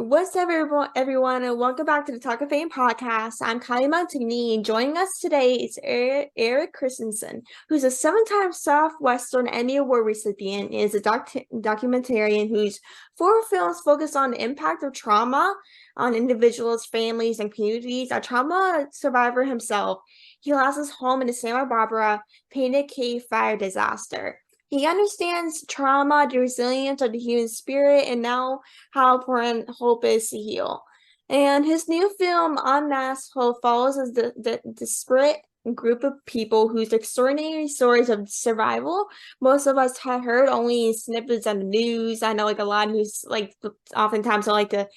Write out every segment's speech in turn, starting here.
What's up, everyone, and welcome back to the Talk of Fame podcast. I'm Kylie Montini, and joining us today is Eric Christiansen, who's a seven-time Southwestern Emmy Award recipient and is a documentarian whose four films focus on the impact of trauma on individuals, families, and communities. A trauma survivor himself, he lost his home in the Santa Barbara Painted Cave fire disaster. He understands trauma, the resilience of the human spirit, and now how important hope is to heal. And his new film, Unmasked Hope, follows as the disparate group of people whose extraordinary stories of survival most of us have heard only in snippets on the news. I know like a lot of news, like oftentimes I like to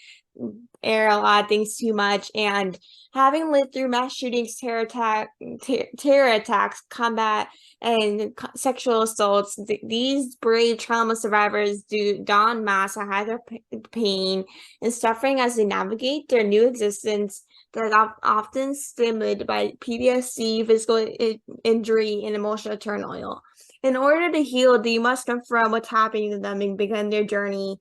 air a lot of things too much, and having lived through mass shootings, terror attacks, combat, and sexual assaults, these brave trauma survivors don mask and hide their pain and suffering as they navigate their new existence that are often stimulated by PTSD, physical injury, and emotional turmoil. In order to heal, they must confront what's happening to them and begin their journey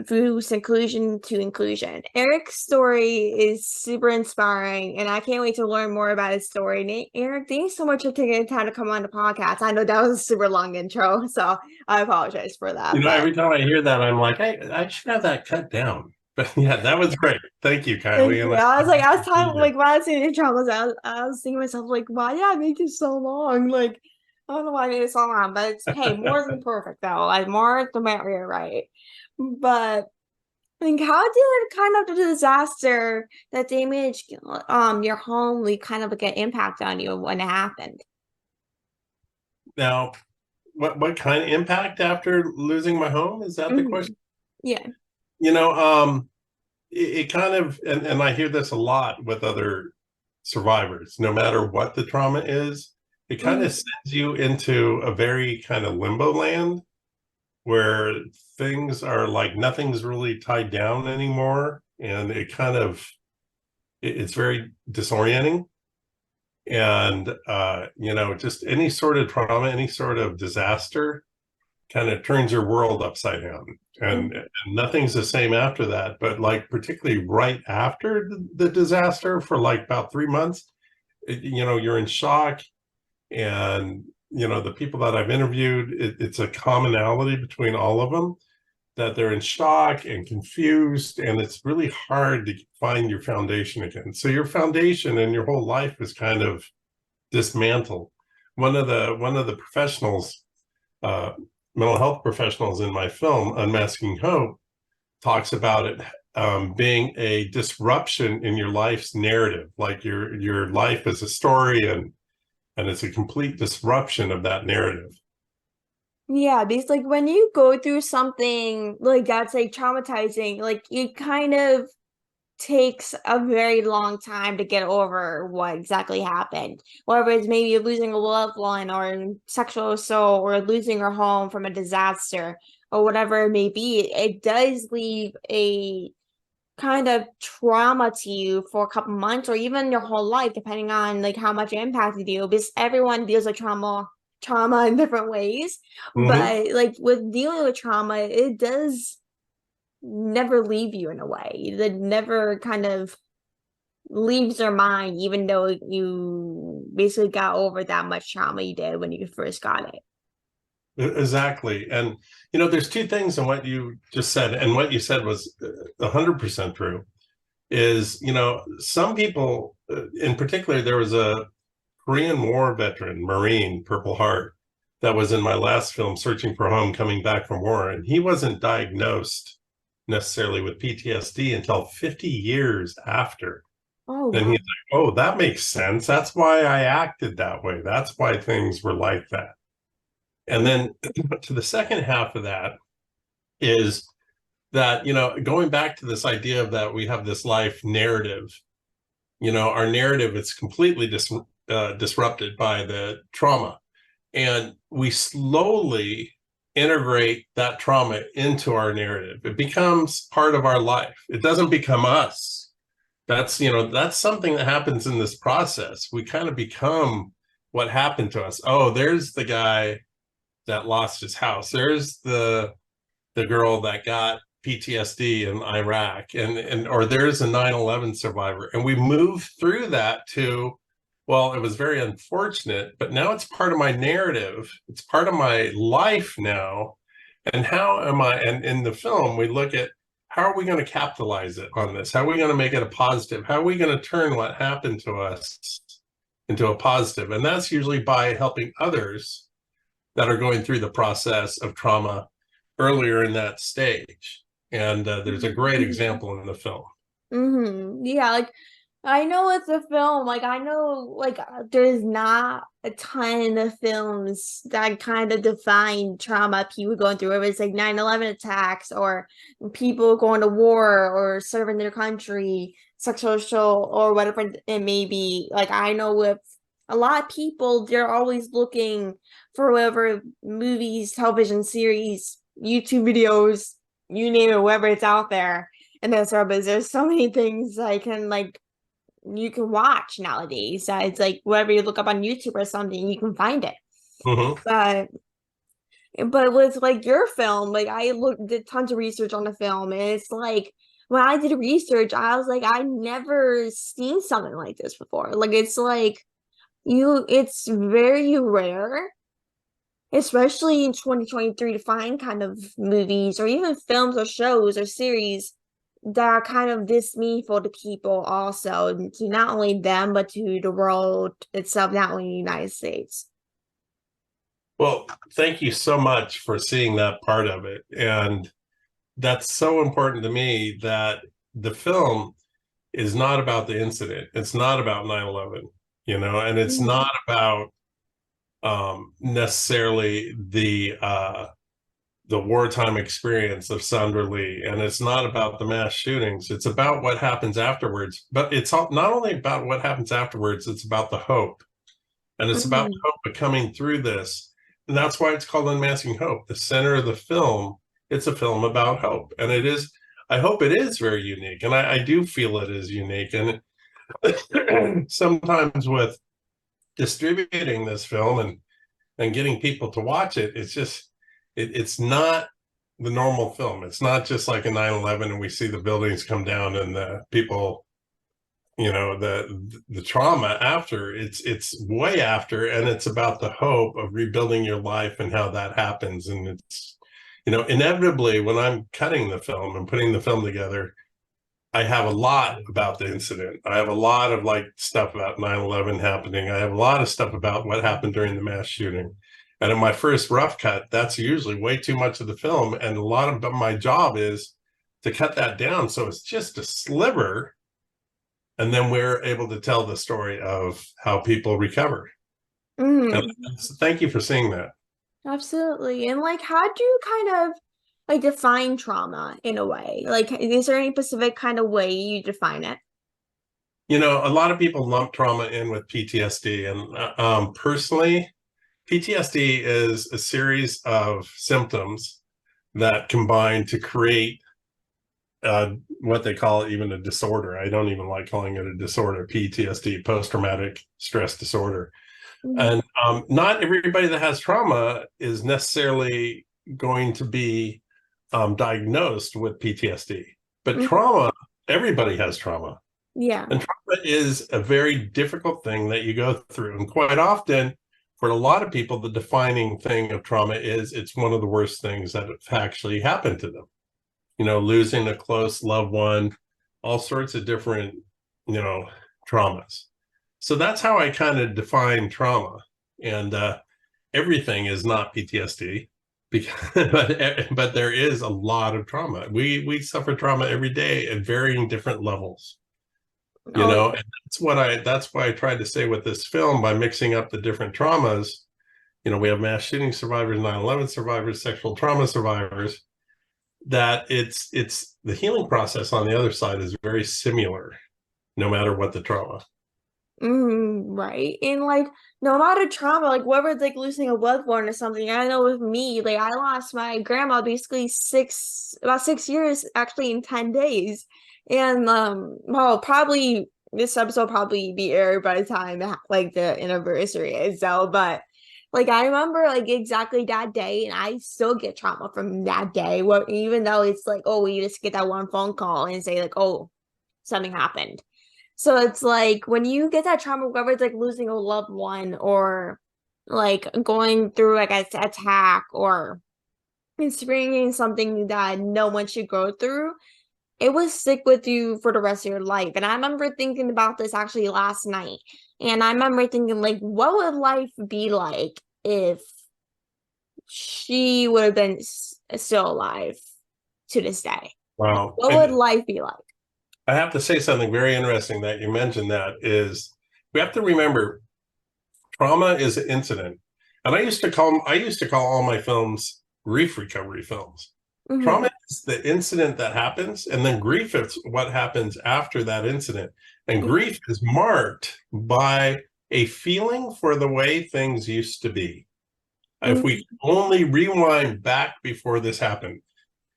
through seclusion to inclusion. Eric's story is super inspiring, and I can't wait to learn more about his story. Eric, thanks so much for taking the time to come on the podcast. I know that was a super long intro, so I apologize for that. Every time I hear that, I'm like, I should have that cut down. But yeah, that was great. Thank you, Kylie. I was talking like when I was saying the intro, I was thinking to myself like, why did I make this so long? Like, I don't know why I made it so long, but it's hey, more than perfect though. Like more the merrier, right? But like, how did kind of the disaster that damaged your home like kind of like an impact on you when it happened? Now, what kind of impact after losing my home? Is that the question? Yeah. It kind of, and I hear this a lot with other survivors, no matter what the trauma is, it kind of sends you into a very kind of limbo land where things are like nothing's really tied down anymore, and it's very disorienting. And just any sort of trauma, any sort of disaster kind of turns your world upside down, and nothing's the same after that. But like particularly right after the disaster, for like about 3 months, you're in shock. And the people that I've interviewed, it's a commonality between all of them, that they're in shock and confused, and it's really hard to find your foundation again. So your foundation and your whole life is kind of dismantled. One of the professionals, mental health professionals in my film, Unmasking Hope, talks about it being a disruption in your life's narrative, like your life is a story, and it's a complete disruption of that narrative. Yeah, because like when you go through something like that's like traumatizing, like it kind of takes a very long time to get over what exactly happened. Whether it's maybe losing a loved one or sexual assault or losing your home from a disaster or whatever it may be, it does leave a kind of trauma to you for a couple months or even your whole life, depending on like how much it impacted you, because everyone deals with trauma in different ways. But like with dealing with trauma, it does never leave you in a way. It never kind of leaves your mind, even though you basically got over that much trauma you did when you first got it. Exactly. And, there's two things in what you just said, and what you said was 100% true, is, some people, in particular, there was a Korean War veteran, Marine, Purple Heart, that was in my last film, Searching for Home, coming back from war. And he wasn't diagnosed necessarily with PTSD until 50 years after. Oh, and he's like, oh, that makes sense. That's why I acted that way. That's why things were like that. And then to the second half of that is that, going back to this idea of that we have this life narrative, our narrative is completely disrupted by the trauma. And we slowly integrate that trauma into our narrative. It becomes part of our life. It doesn't become us. That's something that happens in this process. We kind of become what happened to us. Oh, there's the guy that lost his house. There's the girl that got PTSD in Iraq, and or there's a 9/11 survivor, and we move through that to, well, it was very unfortunate, but now it's part of my narrative. It's part of my life now. And how am I? And in the film, we look at how are we going to capitalize it on this? How are we going to make it a positive? How are we going to turn what happened to us into a positive? And that's usually by helping others that are going through the process of trauma earlier in that stage. And there's a great example in the film. Yeah, like I know it's a film. Like I know, like there's not a ton of films that kind of define trauma people going through. Whether it's like 9/11 attacks or people going to war or serving their country, social or whatever it may be. Like I know with a lot of people, they're always looking for whatever movies, television series, YouTube videos, you name it, wherever it's out there. And that's right, but there's so many things I can like you can watch nowadays. It's like whatever you look up on YouTube or something, you can find it. Mm-hmm. But with like your film, like I did tons of research on the film, and it's like when I did research, I was like, I never seen something like this before. Like it's like it's very rare, especially in 2023, to find kind of movies or even films or shows or series that are kind of this meaningful to people also, to not only them but to the world itself, not only the United States. Well, thank you so much for seeing that part of it. And that's so important to me that the film is not about the incident. It's not about 9/11, and it's not about necessarily the wartime experience of Sandra Lee, and it's not about the mass shootings. It's about what happens afterwards. But it's not only about what happens afterwards, it's about the hope. And it's about hope of coming through this. And that's why it's called Unmasking Hope. The center of the film, it's a film about hope. And it is, I hope it is very unique. And I do feel it is unique. And sometimes with distributing this film and getting people to watch it, it's just, it's not the normal film. It's not just like a 9/11 and we see the buildings come down and the people, the trauma after. It's way after, and it's about the hope of rebuilding your life and how that happens. And it's, inevitably when I'm cutting the film and putting the film together, I have a lot about the incident. I have a lot of like stuff about 9/11 happening. I have a lot of stuff about what happened during the mass shooting. And in my first rough cut, that's usually way too much of the film. And a lot of my job is to cut that down so it's just a sliver. And then we're able to tell the story of how people recover. So thank you for seeing that. Absolutely. And like, how do you kind of like define trauma in a way? Like, is there any specific kind of way you define it? A lot of people lump trauma in with PTSD. And personally, PTSD is a series of symptoms that combine to create what they call even a disorder. I don't even like calling it a disorder, PTSD, post-traumatic stress disorder. And not everybody that has trauma is necessarily going to be diagnosed with PTSD. But trauma, everybody has trauma. Yeah. And trauma is a very difficult thing that you go through. And quite often, for a lot of people, the defining thing of trauma is it's one of the worst things that have actually happened to them. Losing a close loved one, all sorts of different, traumas. So that's how I kind of define trauma. And everything is not PTSD, but there is a lot of trauma. We suffer trauma every day at varying different levels. And that's why I tried to say with this film, by mixing up the different traumas, we have mass shooting survivors, 9/11 survivors, sexual trauma survivors, that it's the healing process on the other side is very similar, no matter what the trauma. Right. And like no matter trauma, like whether it's like losing a loved one or something, I know with me, like I lost my grandma basically about 6 years actually in 10 days. And well, probably this episode will probably be aired by the time like the anniversary is. So, but Like I remember like exactly that day, and I still get trauma from that day. Well, even though it's like, oh, we just get that one phone call and say like, oh, something happened. So it's like when you get that trauma, whether it's like losing a loved one or like going through like an attack or experiencing something that no one should go through, it will stick with you for the rest of your life. And I remember thinking about this actually last night. And I remember thinking, like, what would life be like if she would have been still alive to this day? Wow. What would life be like? I have to say something very interesting that you mentioned, that is, we have to remember trauma is an incident. And I used to call all my films grief recovery films. Mm-hmm. Trauma is the incident that happens, and then grief is what happens after that incident. And grief is marked by a feeling for the way things used to be. If we only rewind back before this happened,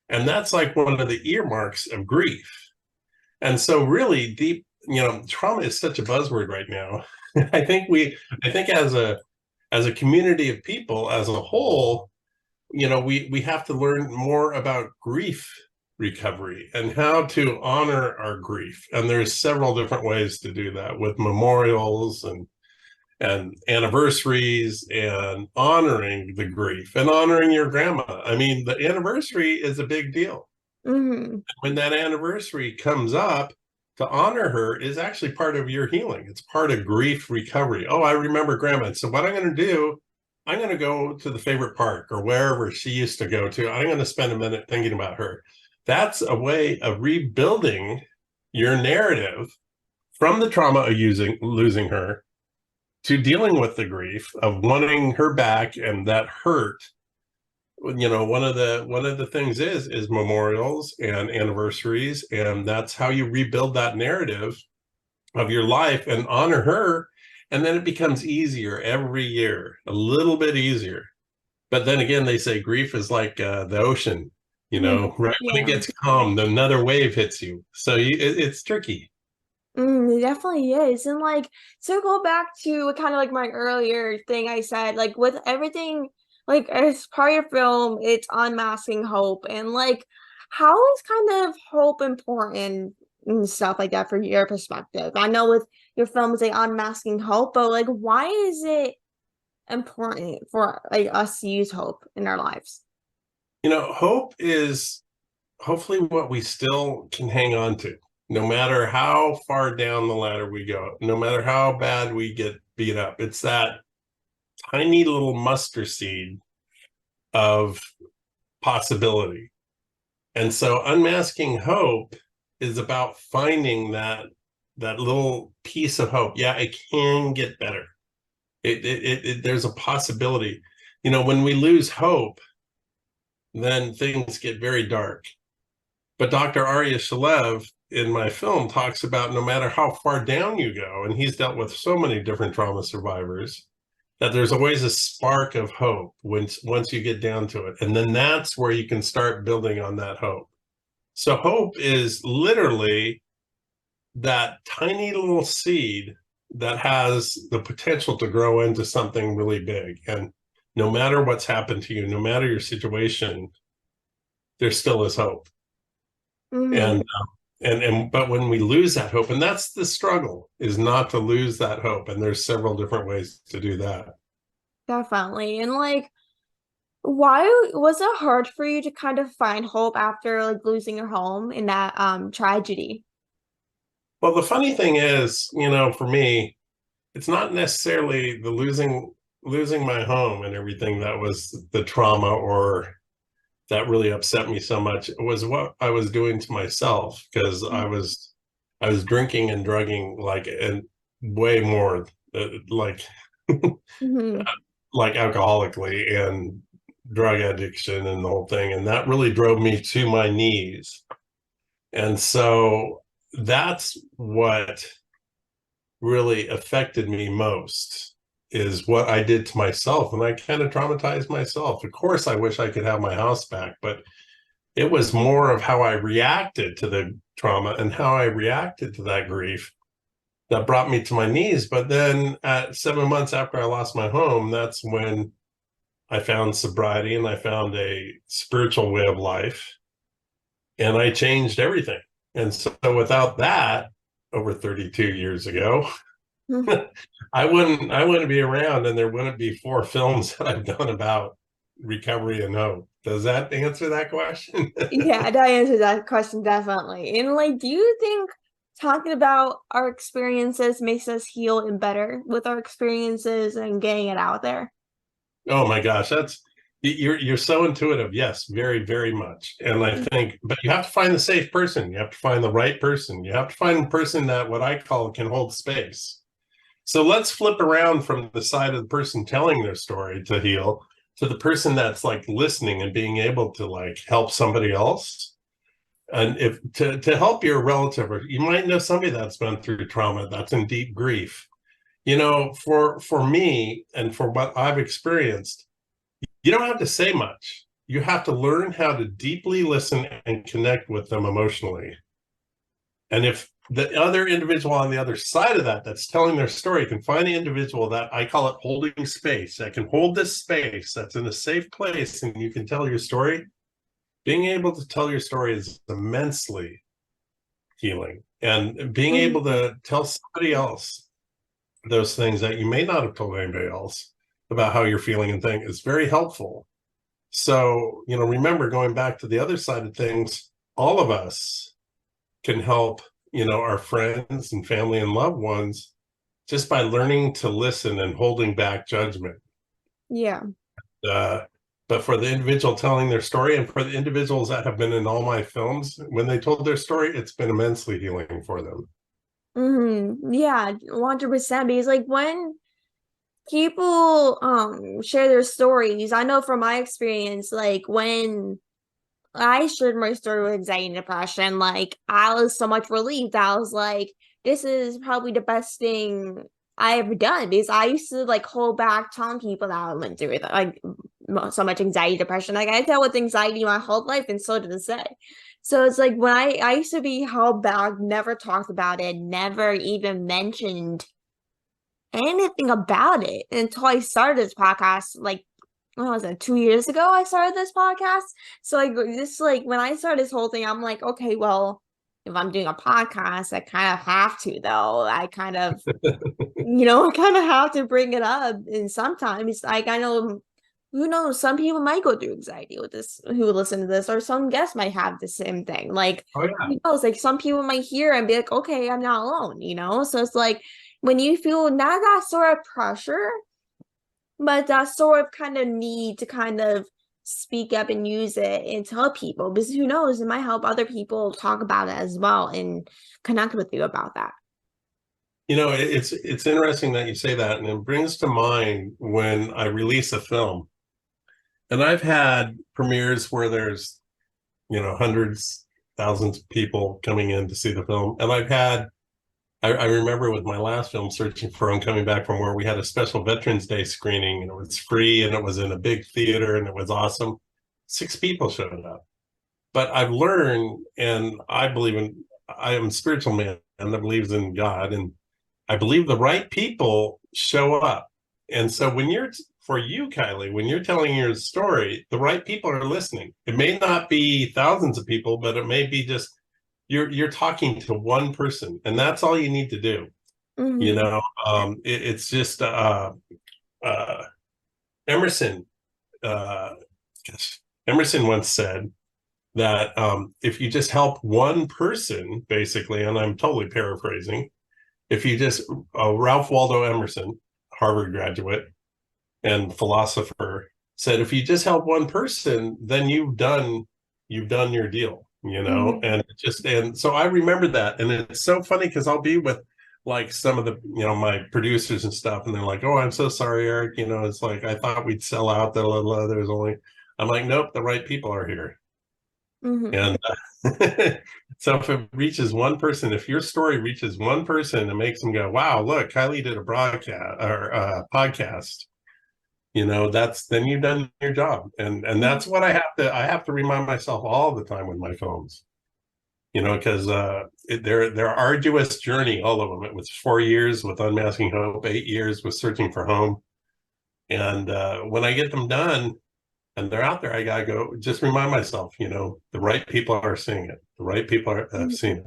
and that's like one of the earmarks of grief. And so really deep, trauma is such a buzzword right now. I think as a community of people, as a whole, we have to learn more about grief recovery and how to honor our grief. And there's several different ways to do that, with memorials and anniversaries and honoring the grief and honoring your grandma. I mean, the anniversary is a big deal. Mm-hmm. When that anniversary comes up, to honor her is actually part of your healing. It's part of grief recovery. Oh, I remember grandma. So what I'm going to do, I'm going to go to the favorite park or wherever she used to go to. I'm going to spend a minute thinking about her. That's a way of rebuilding your narrative from the trauma of losing her to dealing with the grief of wanting her back and that hurt. One of the things is memorials and anniversaries, and that's how you rebuild that narrative of your life and honor her. And then it becomes easier every year, a little bit easier. But then again, they say grief is like the ocean, right when it Yeah. gets calm, another wave hits you. So it's tricky. It definitely is. And like to go back to kind of like my earlier thing I said, like with everything, like as part of your film, it's unmasking hope. And like how is kind of hope important and stuff like that for your perspective? I know with your film is like unmasking hope, but like why is it important for like us to use hope in our lives? Hope is hopefully what we still can hang on to, no matter how far down the ladder we go, no matter how bad we get beat up. It's that tiny little mustard seed of possibility. And so unmasking hope is about finding that little piece of hope. Yeah, it can get better. There's a possibility. When we lose hope, then things get very dark. But Dr. Arya Shalev in my film talks about no matter how far down you go, and he's dealt with so many different trauma survivors, that there's always a spark of hope once you get down to it. And then that's where you can start building on that hope. So hope is literally that tiny little seed that has the potential to grow into something really big. And no matter what's happened to you, no matter your situation, there still is hope. Mm-hmm. But when we lose that hope, and that's the struggle, is not to lose that hope. And there's several different ways to do that. Definitely. And like why was it hard for you to kind of find hope after like losing your home in that tragedy? Well, the funny thing is, for me, it's not necessarily the losing my home and everything that was the trauma or that really upset me so much. It was what I was doing to myself, because I was drinking and drugging and way more like Mm-hmm. like alcoholically and drug addiction and the whole thing. And that really drove me to my knees. And so that's what really affected me most, is what I did to myself. And I kind of traumatized myself. Of course, I wish I could have my house back, but it was more of how I reacted to the trauma and how I reacted to that grief that brought me to my knees. But then at 7 months after I lost my home, that's when I found sobriety and I found a spiritual way of life, and I changed everything. And so without that, over 32 years ago, I wouldn't be around, and there wouldn't be 4 films that I've done about recovery and hope. Does that answer that question? Yeah, that answers that question definitely. And like, do you think talking about our experiences makes us heal and better with our experiences and getting it out there? Oh my gosh, that's you're so intuitive. Yes, very, very much. And I think, but you have to find the safe person. You have to find the right person. You have to find a person that what I call can hold space. So let's flip around from the side of the person telling their story to heal to the person that's like listening and being able to like help somebody else. And if to help your relative, or you might know somebody that's been through trauma, that's in deep grief. For me and for what I've experienced, you don't have to say much. You have to learn how to deeply listen and connect with them emotionally. And if the other individual on the other side of that that's telling their story can find the individual that I call it holding space, that can hold this space, that's in a safe place, and you can tell your story, being able to tell your story is immensely healing. And being able to tell somebody else those things that you may not have told anybody else about how you're feeling and thing is very helpful. So, remember, going back to the other side of things, all of us can help, our friends and family and loved ones just by learning to listen and holding back judgment. Yeah. Uh, but for the individual telling their story, and for the individuals that have been in all my films, when they told their story, it's been immensely healing for them. Yeah, 100%. Because like when people share their stories, I know from my experience, like when I shared my story with anxiety and depression, like I was so much relieved. I was like, this is probably the best thing I ever done, because I used to like hold back telling people that I went through that, like so much anxiety, depression. Like I dealt with anxiety my whole life, and so did I. So it's like when I used to be held back, never talked about it, never even mentioned anything about it until I started this podcast. Like, what was it, 2 years ago I started this podcast? So like this, like when I started this whole thing, I'm like, okay, well, if I'm doing a podcast, I kind of have to, though. I kind of, I kind of have to bring it up. And sometimes, like, I know, who knows, some people might go through anxiety with this, who listen to this, or some guests might have the same thing. Like, Oh yeah. who knows, like, some people might hear and be like, okay, I'm not alone, So it's like, when you feel not that sort of pressure, but that sort of kind of need to kind of speak up and use it and tell people, because who knows, it might help other people talk about it as well and connect with you about that. It's interesting that you say that, and it brings to mind when I release a film. And I've had premieres where there's, hundreds, thousands of people coming in to see the film. And I remember with my last film, Searching for Home, coming back from where we had a special Veterans Day screening, and it was free and it was in a big theater and it was awesome. 6 people showed up. But I've learned, and I am a spiritual man and I believe in God, and I believe the right people show up. And so for you, Kylie, when you're telling your story, the right people are listening. It may not be thousands of people, but it may be just you're talking to one person, and that's all you need to do. It's just Emerson. Uh, Emerson once said that if you just help one person, basically, and I'm totally paraphrasing, if you just Ralph Waldo Emerson, Harvard graduate and philosopher, said if you just help one person, then you've done your deal, and so I remember that. And it's so funny because I'll be with like some of the my producers and stuff, and they're like, oh, I'm so sorry, Eric, it's like I thought we'd sell out, there's only, I'm like, nope, the right people are here. And so if it reaches one person, if your story reaches one person and makes them go, wow, look, Kylie did a broadcast or a podcast, then you've done your job. And that's what I have to remind myself all the time with my films. because their arduous journey, all of them. It was 4 years with Unmasking Hope, 8 years with Searching for Home. And when I get them done and they're out there, I gotta go just remind myself, the right people are seeing it. The right people have seen it.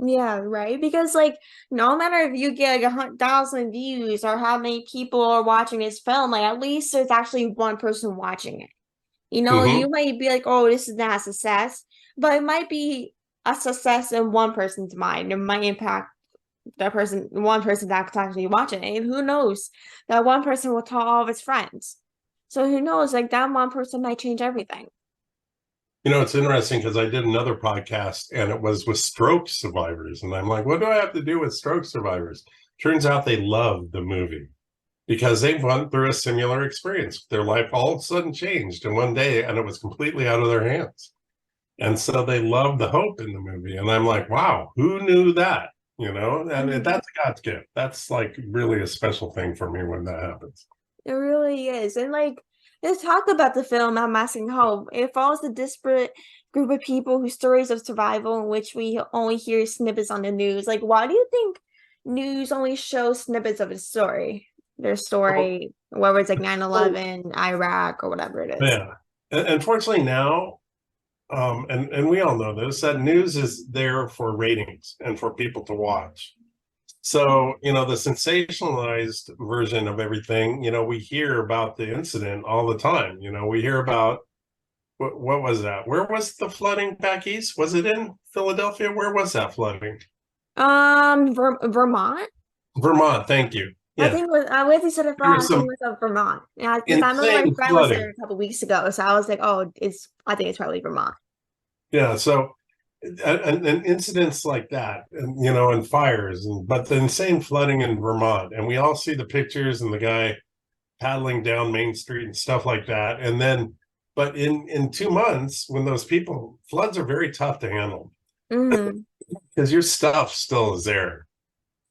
Yeah, right. Because like no matter if you get like 100,000 views or how many people are watching this film, like at least there's actually one person watching it. Mm-hmm. You might be like, oh, this is not a success, but it might be a success in one person's mind. It might impact one person that's actually watching it. And who knows? That one person will tell all of his friends. So who knows? Like that one person might change everything. It's interesting because I did another podcast and it was with stroke survivors. And I'm like, what do I have to do with stroke survivors? Turns out they love the movie because they've gone through a similar experience. Their life all of a sudden changed in one day and it was completely out of their hands. And so they love the hope in the movie. And I'm like, wow, who knew that? And that's a God's gift. That's like really a special thing for me when that happens. It really is. And like, let's talk about the film I'm Asking Hope. It follows a disparate group of people whose stories of survival in which we only hear snippets on the news. Like, why do you think news only shows snippets of their Well, story, whether it's like so, 9/11, Iraq, or whatever it is? yeah. And unfortunately now, and we all know this, that news is there for ratings and for people to watch. So, the sensationalized version of everything, we hear about the incident all the time. We hear about what was that? Where was the flooding back east? Was it in Philadelphia? Where was that flooding? Vermont. Vermont, thank you. I Yeah. think it was I went to said it There wrong. was I think some it was Vermont. Yeah, because I remember my insane friend was there flooding. a couple weeks ago, so I was like, oh, I think it's probably Vermont. Yeah, so and incidents like that, and fires, but the insane flooding in Vermont, and we all see the pictures and the guy paddling down Main Street and stuff like that. And then, but in 2 months, when those people, floods are very tough to handle Mm-hmm. because your stuff still is there.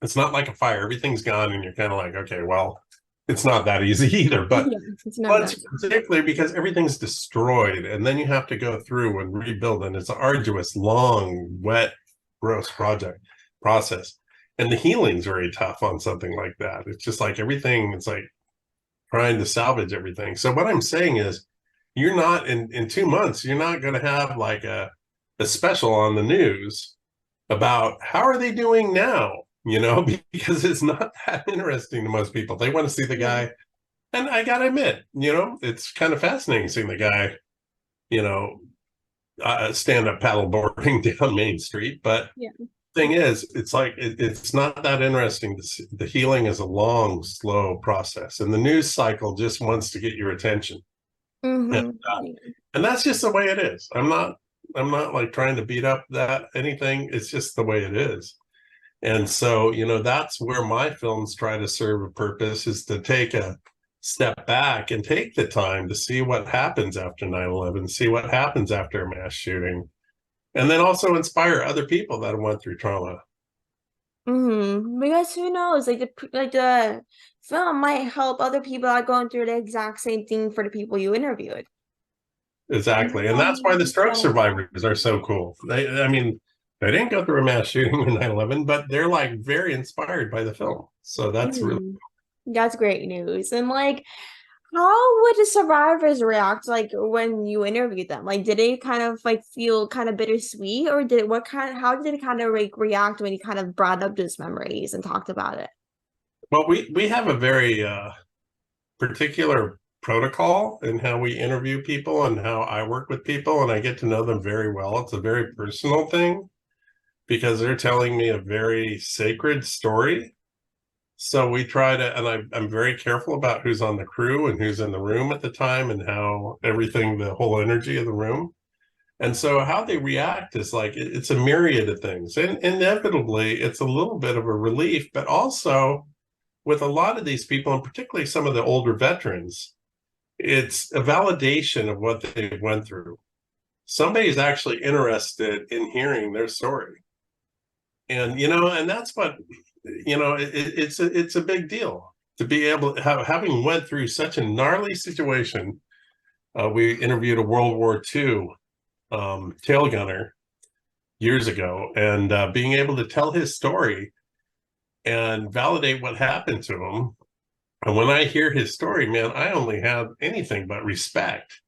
It's not like a fire; everything's gone, and you're kind of like, okay, well, it's not that easy either. But Yeah, it's never floods, that. particularly because everything's destroyed, and then you have to go through and rebuild, and it's an arduous, long, wet, gross process. And the healing's very tough on something like that. It's just like everything. It's like trying to salvage everything. So what I'm saying is you're not in 2 months, you're not going to have like a special on the news about how are they doing now, because it's not that interesting to most people. They want to see the Yeah. guy. And I got to admit, it's kind of fascinating seeing the guy, you know, stand up paddle boarding down Main Street. But Yeah. thing is, it's like it's not that interesting to see. The healing is a long, slow process, and the news cycle just wants to get your attention, and, Mm-hmm. and that's just the way it is. I'm not like trying to beat up that anything. It's just the way it is. And so, that's where my films try to serve a purpose, is to take a step back and take the time to see what happens after 9/11, see what happens after a mass shooting, and then also inspire other people that went through trauma. Mm-hmm. Because who knows, like the film might help other people that are going through the exact same thing for the people you interviewed. Exactly. And that's why the stroke survivors are so cool. I mean, they didn't go through a mass shooting in 9/11, but they're like very inspired by the film. So that's really, Mhm. That's great news. And like, how would the survivors react like when you interviewed them? Like, did they kind of like feel kind of bittersweet, or how did it kind of like react when you kind of brought up those memories and talked about it? well, we have a very particular protocol in how we interview people and how I work with people, and I get to know them very well. It's a very personal thing because they're telling me a very sacred story. So we try to, and I'm very careful about who's on the crew and who's in the room at the time and how everything, the whole energy of the room. And so how they react is like, it's a myriad of things. And inevitably, it's a little bit of a relief, but also with a lot of these people, and particularly some of the older veterans, it's a validation of what they went through. Somebody's actually interested in hearing their story. And, and that's what, it's a big deal to be able to having went through such a gnarly situation. We interviewed a World War II tail gunner, years ago, and being able to tell his story and validate what happened to him. And when I hear his story, man, I only have anything but respect.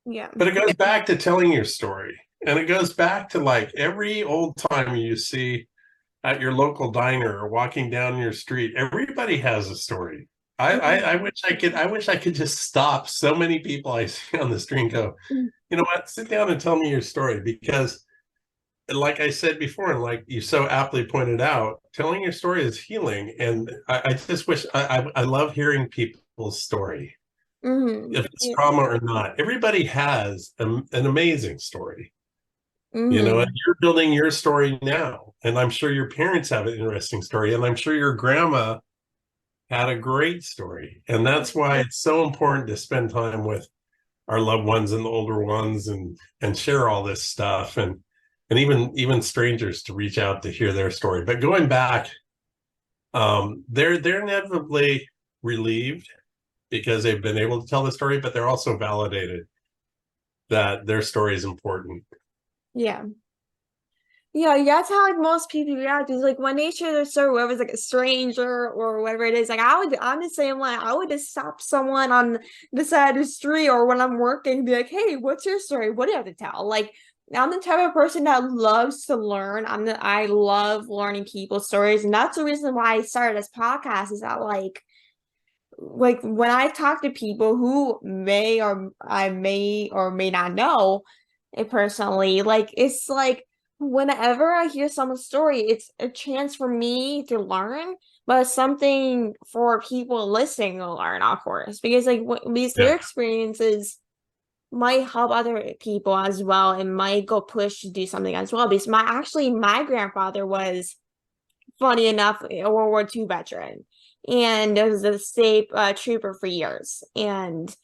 Yeah. But it goes back to telling your story. And it goes back to like every old timer you see at your local diner or walking down your street. Everybody has a story. I wish I could just stop so many people I see on the street and go, you know what, sit down and tell me your story. Because like I said before, and like you so aptly pointed out, telling your story is healing. And I just wish I love hearing people's story. If it's Yeah. trauma or not, everybody has an amazing story, and Mm-hmm. you're building your story now. And I'm sure your parents have an interesting story. And I'm sure your grandma had a great story. And that's why it's so important to spend time with our loved ones and the older ones and share all this stuff, and even strangers to reach out to hear their story. But going back, they're inevitably relieved because they've been able to tell the story, but they're also validated that their story is important. Yeah. Yeah, that's how like most people react is like when they share their story, whether it's like a stranger or whatever it is, like I'm the same way. I would just stop someone on the side of the street or when I'm working and be like, hey, what's your story? What do you have to tell? Like I'm the type of person that loves to learn. I love learning people's stories. And that's the reason why I started this podcast is that like when I talk to people who may or may not know it personally, like it's like whenever I hear someone's story, it's a chance for me to learn, but it's something for people listening to learn, of course, because like these Yeah. their experiences might help other people as well and might go push to do something as well. Because my grandfather was funny enough, a World War II veteran, and was a state trooper for years. And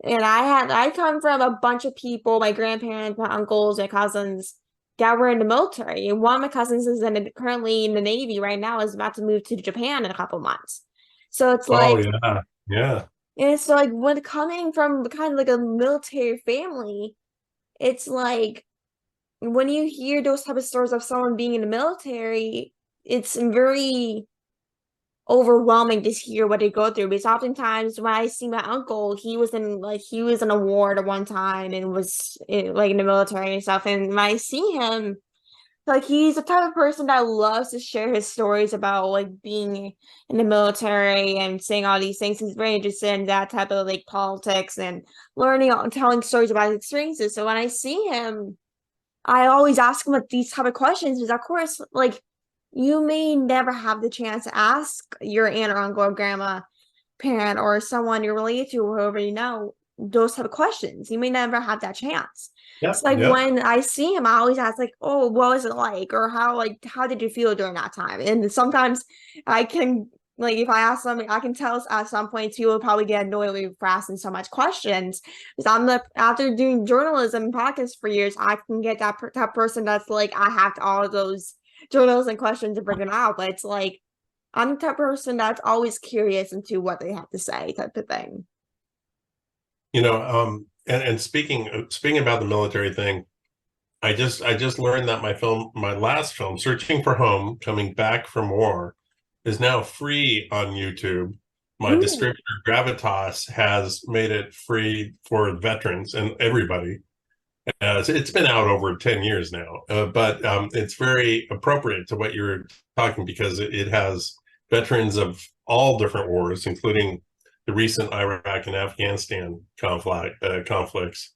I come from a bunch of people, my grandparents, my uncles, my cousins that were in the military. And one of my cousins is currently in the Navy right now, is about to move to Japan in a couple months. So it's Oh like, yeah. Yeah. and it's like when coming from kind of like a military family, it's like when you hear those type of stories of someone being in the military, it's very overwhelming to hear what they go through. Because oftentimes when I see my uncle, he was in a war at one time and was like in the military and stuff. And when I see him, like he's the type of person that loves to share his stories about like being in the military and saying all these things. He's very interested in that type of like politics and learning and telling stories about his experiences. So when I see him, I always ask him these type of questions because, of course, like you may never have the chance to ask your aunt or uncle or grandma, parent, or someone you're related to or whoever you know those type of questions. You may never have that chance. Yep. So like Yep. when I see him, I always ask like, "Oh, what was it like?" or how did you feel during that time?" And sometimes I can like if I ask something, I can tell at some point people will probably get annoyed with me for asking so much questions because after doing journalism and podcasts for years, I can get that person that's like I have to all of those journalism questions to bring them out, but it's like I'm the type of person that's always curious into what they have to say, type of thing. And speaking about the military thing, I just learned that my last film, Searching for Home, Coming Back from War, is now free on YouTube. My Ooh. distributor Gravitas has made it free for veterans and everybody. It's been out over 10 years now, but it's very appropriate to what you're talking because it has veterans of all different wars, including the recent Iraq and Afghanistan conflicts,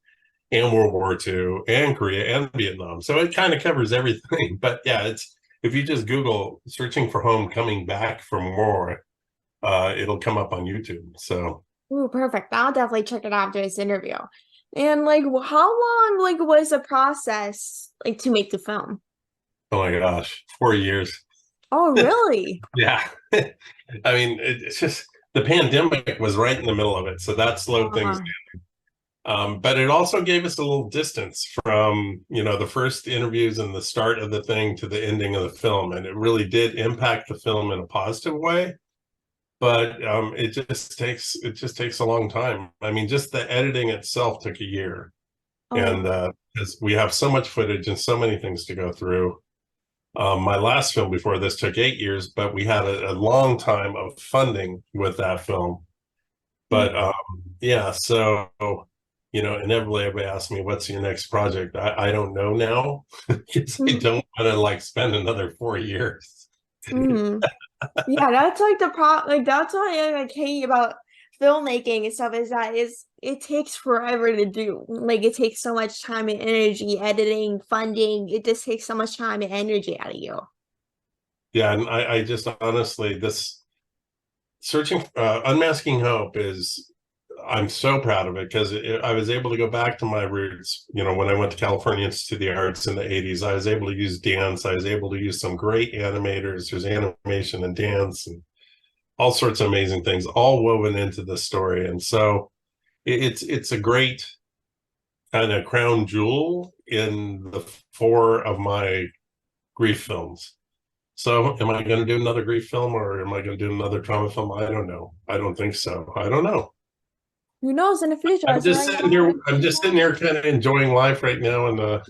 and World War II, and Korea, and Vietnam. So it kind of covers everything. But yeah, it's if you just Google "searching for home, coming back from war," it'll come up on YouTube. So Ooh, perfect. I'll definitely check it out after this interview. And like, how long like was the process like to make the film? oh my gosh, 4 years. Oh, really? Yeah. I mean, it's just the pandemic was right in the middle of it, so that slowed things Uh, down. But it also gave us a little distance from, the first interviews and the start of the thing to the ending of the film, and it really did impact the film in a positive way. But it just takes a long time. I mean, just the editing itself took a year. Oh. And because we have so much footage and so many things to go through. My last film before this took 8 years, but we had a long time of funding with that film. But yeah, so inevitably everybody asks me, what's your next project? I don't know now because I don't want to like spend another 4 years. Mm-hmm. Yeah, that's like the like that's what I like hate about filmmaking and stuff is that it takes forever to do. Like it takes so much time and energy, editing, funding. It just takes so much time and energy out of you. Yeah, and I just honestly, this searching, unmasking hope is, I'm so proud of it because I was able to go back to my roots. When I went to California Institute of the Arts in the 80s, I was able to use dance. I was able to use some great animators. There's animation and dance and all sorts of amazing things, all woven into the story. And so it's a great kind of crown jewel in the four of my grief films. So am I going to do another grief film or am I going to do another trauma film? I don't know. I don't think so. I don't know. Who knows in the future? I'm As of just right sitting now, here. I'm just sitting here kind of enjoying life right now. And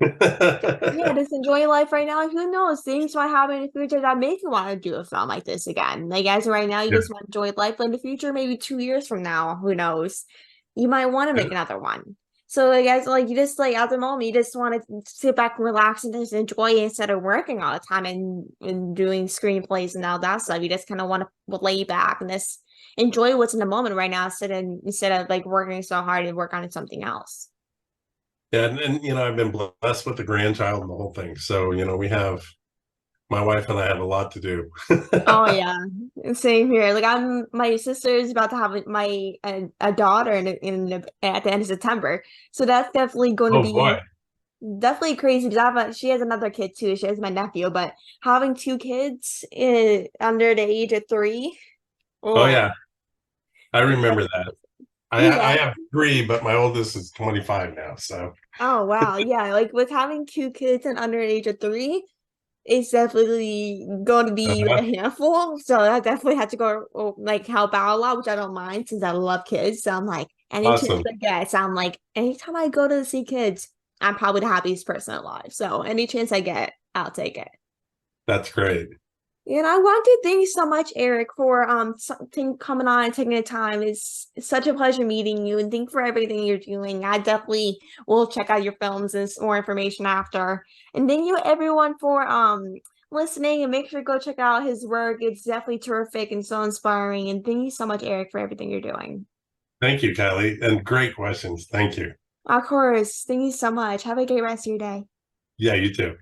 yeah, just enjoy life right now. Who knows? Things might happen in the future that make you want to do a film like this again. Like as of right now, you yeah. just want to enjoy life, but in the future, maybe 2 years from now, who knows? You might want to make another one. So like guys, like you just like at the moment, you just want to sit back and relax and just enjoy it instead of working all the time and doing screenplays and all that stuff. You just kind of want to lay back and just enjoy what's in the moment right now instead of like working so hard and work on something else. Yeah, and I've been blessed with the grandchild and the whole thing. So we have, my wife and I have a lot to do. Oh yeah, same here. Like my sister is about to have a daughter at the end of September, so that's definitely going to Oh boy. be definitely crazy. Because she has another kid too. She has my nephew, but having two kids under the age of 3, Oh oh yeah, I remember that. I yeah. have three, but my oldest is 25 now. So Oh wow, yeah. Like with having two kids and under the age of 3. It's definitely going to be a uh handful. So I definitely had to go like help out a lot, which I don't mind since I love kids. So I'm like, any chance awesome. I get. So I'm like, anytime I go to see kids, I'm probably the happiest person alive. So any chance I get, I'll take it. That's great. And I want to thank you so much, Eric, for something coming on and taking the time. It's such a pleasure meeting you, and thank you for everything you're doing. I definitely will check out your films and more information after. And thank you everyone for listening, and make sure to go check out his work. It's definitely terrific and so inspiring. And thank you so much, Eric, for everything you're doing. Thank you, Kylie, and great questions. Thank you. Of course, thank you so much. Have a great rest of your day. Yeah, you too.